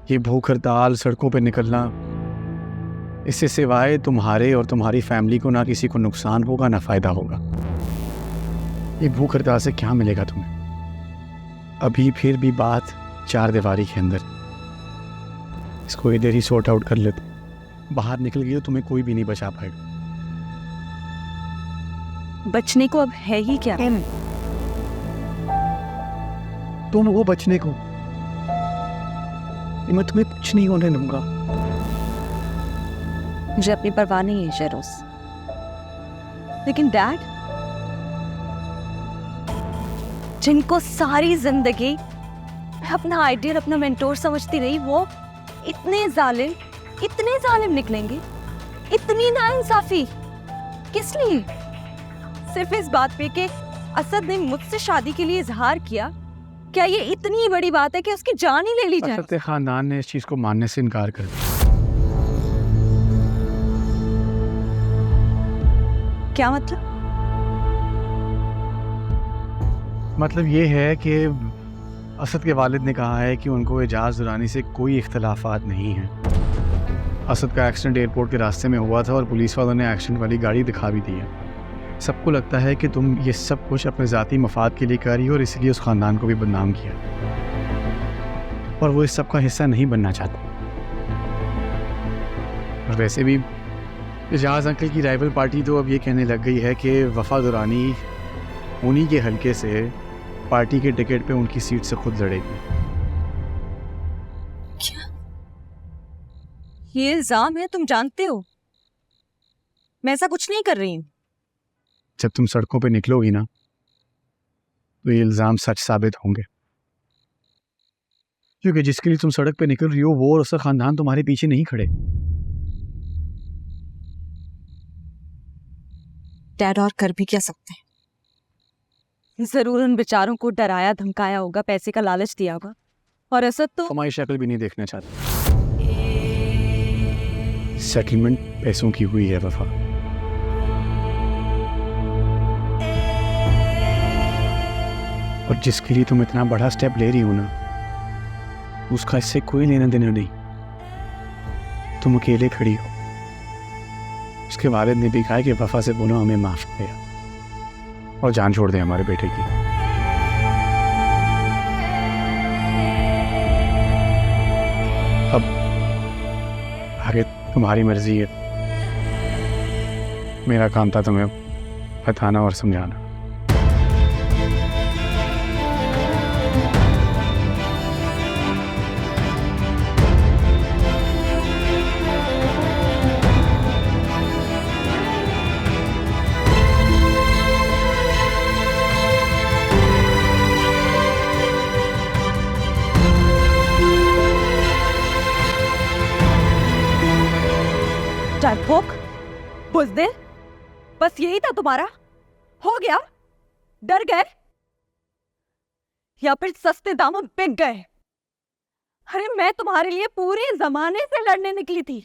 ये भूख हड़ताल, सड़कों पे निकलना, इससे सिवाय तुम्हारे और तुम्हारी फैमिली को ना किसी को नुकसान होगा ना फ़ायदा होगा। ये भूख हड़ताल से क्या मिलेगा तुम्हें? अभी फिर भी बात चार दीवारी के अंदर, इसको इधर ही सॉर्ट आउट कर लेते। बाहर निकल गई तो तुम्हें कोई भी नहीं बचा पाएगा। बचने को अब है ही क्या? तुम वो बचने को, मैं तुम्हें कुछ नहीं होने दूंगा। मुझे अपनी परवाह नहीं है शेरोज, लेकिन डैड, जिनको सारी जिंदगी मैं अपना आइडियल, अपना मेंटोर समझती रही, वो इतने जालिम निकलेंगे? इतनी नाइंसाफी किस लिए? सिर्फ इस बात पे कि असद ने मुझसे शादी के लिए इजहार किया। क्या ये इतनी बड़ी बात है कि उसकी जान ही ले ली जाए? असद खानदान ने इस चीज को मानने से इनकार कर दिया। क्या मतलब? मतलब ये है कि असद के वालिद ने कहा है कि उनको एजाज दुरानी से कोई इख्तलाफात नहीं है। असद का एक्सीडेंट एयरपोर्ट के रास्ते में हुआ था और पुलिस वालों ने एक्सीडेंट वाली गाड़ी दिखा भी दी है। सबको लगता है कि तुम ये सब कुछ अपने ज़ाती मफाद के लिए कर रही हो और इसलिए उस ख़ानदान को भी बदनाम किया, और वो इस सब का हिस्सा नहीं बनना चाहते। और वैसे भी एजाज अंकल की राइवल पार्टी तो अब ये कहने लग गई है कि वफा दुरानी उन्हीं के हलके से पार्टी के टिकट पे उनकी सीट से खुद लड़ेगी। क्या ये इल्जाम है? तुम जानते हो मैं ऐसा कुछ नहीं कर रही हूँ। जब तुम सड़कों पे निकलोगी ना तो ये इल्जाम सच साबित होंगे, क्योंकि जिसके लिए तुम सड़क पे निकल रही हो वो और उसका खानदान तुम्हारे पीछे नहीं खड़े। डैड, और कर भी क्या सकते हैं? जरूर उन बेचारों को डराया धमकाया होगा, पैसे का लालच दिया होगा, और असद तो हमारी शक्ल भी नहीं देखना चाहते। सेटलमेंट पैसों की हुई है वफा, और जिसके लिए तुम इतना बड़ा स्टेप ले रही हो ना, उसका इससे कोई लेना देना नहीं। तुम अकेले खड़ी हो। उसके वालिद ने भी कहा कि वफा से बोलो हमें माफ किया और जान छोड़ दें हमारे बेटे की। अब आगे तुम्हारी मर्जी है। मेरा काम था तुम्हें बताना और समझाना। डरपोक, बुज़दिल, बस यही था तुम्हारा? हो गया? डर गए या फिर सस्ते दामों बिक गए? अरे मैं तुम्हारे लिए पूरे जमाने से लड़ने निकली थी,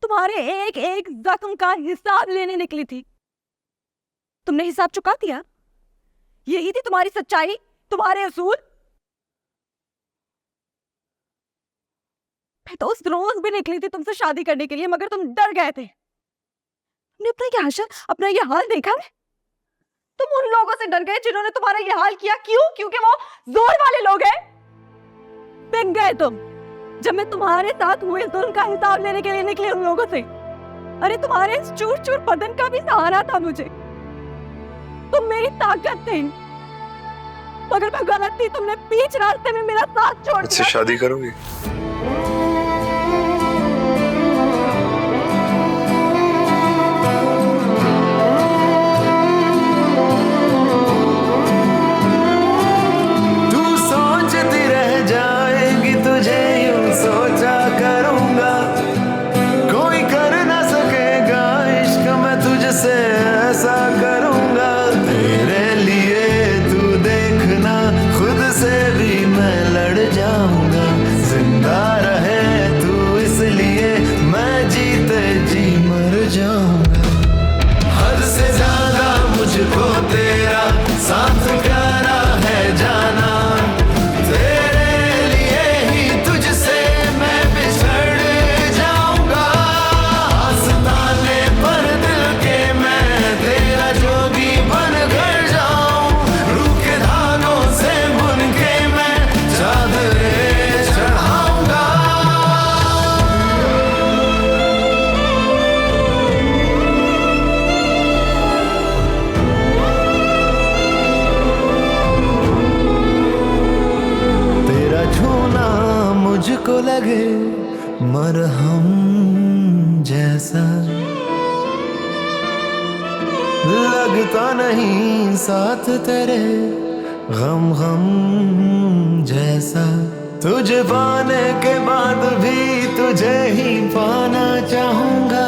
तुम्हारे एक एक जख्म का हिसाब लेने निकली थी। तुमने हिसाब चुका दिया? यही थी तुम्हारी सच्चाई, तुम्हारे असूल? मैं तो उस रोज भी निकली थी तुमसे शादी करने के लिए, मगर तुम डर गए थे। तुमने अपना ये हाशर, अपना ये हाल देखा है? तुम उन लोगों से डर गए जिन्होंने तुम्हारा ये हाल किया। क्यों? क्योंकि वो जोर वाले लोग हैं। बिक गए तुम जब मैं तुम्हारे साथ हुए जुल्म का हिसाब लेने के लिए निकली उन लोगों से। अरे तुम्हारे इस चूर चूर बदन का भी सहारा था मुझे, तुम मेरी ताकत थे, मगर मैं गलत थी। तुमने बीच रास्ते में मेरा साथ छोड़ दिया। मुझसे शादी करोगी? जिंदा मुझको लगे मरहम जैसा, लगता नहीं साथ तेरे गम गम जैसा। तुझे पाने के बाद भी तुझे ही पाना चाहूंगा,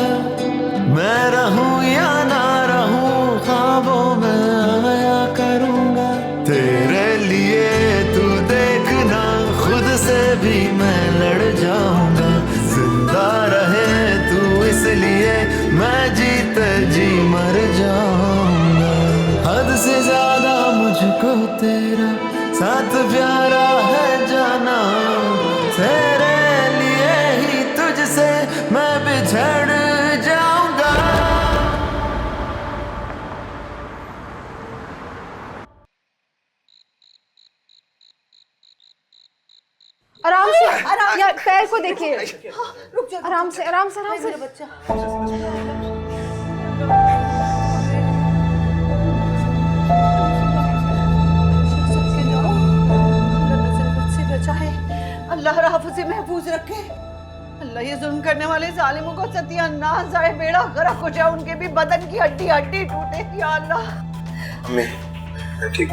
मैं रहूं या ना रहूं ख्वाबों में आया करूंगा। तेरे लिए तू देखना खुद से भी मैं लड़ जाऊंगा, जिंदा रहे तू इसलिए मैं जीते जी मर जाऊंगा। हद से ज्यादा मुझको तेरा साथ प्यारा है जाना, तेरे लिए ही तुझसे मैं बिछड़ जाऊंगा। आराम से, आराम यार, पैर को देखिए। आराम से, आराम से, आराम से। मेरा बच्चा। अल्लाह राफ से महफूज रखे। अल्लाह ये जुल्म करने वाले जालिमों को सत्यानाश जाए, बेड़ा गर्क हो जाए, उनके भी बदन की हड्डी हड्डी टूटे या अल्लाह। अम्मी ठीक।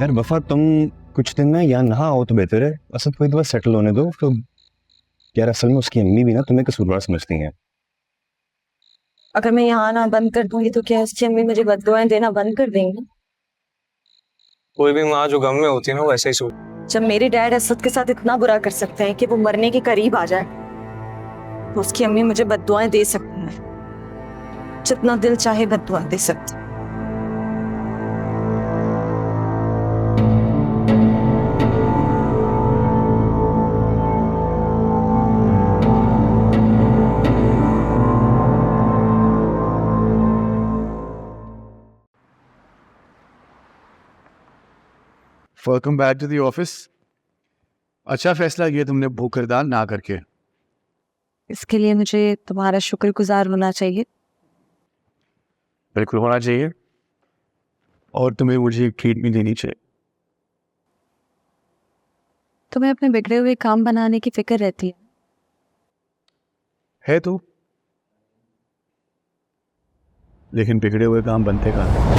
यार वफा, तुम कुछ दिन में यहाँ ना आओ तो बेहतर है। असद को एक बार सेटल होने दो। तो यार असल में उसकी अम्मी भी ना तुम्हें कसूरवार समझती हैं। अगर मैं यहाँ आना बंद कर दूंगी तो क्या उसकी अम्मी मुझे बद्दुआएं देना बंद कर देंगी? कोई भी माँ जो गम में होती है ना वो ऐसे ही सोच। जब मेरे डैड असद के साथ इतना बुरा कर सकते हैं कि वो मरने के करीब आ जाए, तो उसकी अम्मी मुझे बद्दुआएं दे सकती हैं, जितना दिल चाहे बद्दुआ दे सकती। Welcome back to the office. अच्छा फैसला किया तुमने भूख हड़ताल ना करके। इसके लिए मुझे तुम्हारा शुक्रगुजार होना चाहिए। बिल्कुल होना चाहिए, और तुम्हें मुझे एक ट्रीट भी देनी चाहिए। तुम्हें अपने बिगड़े हुए काम बनाने की फिक्र रहती है तो, लेकिन बिगड़े हुए काम बनते कहाँ हैं?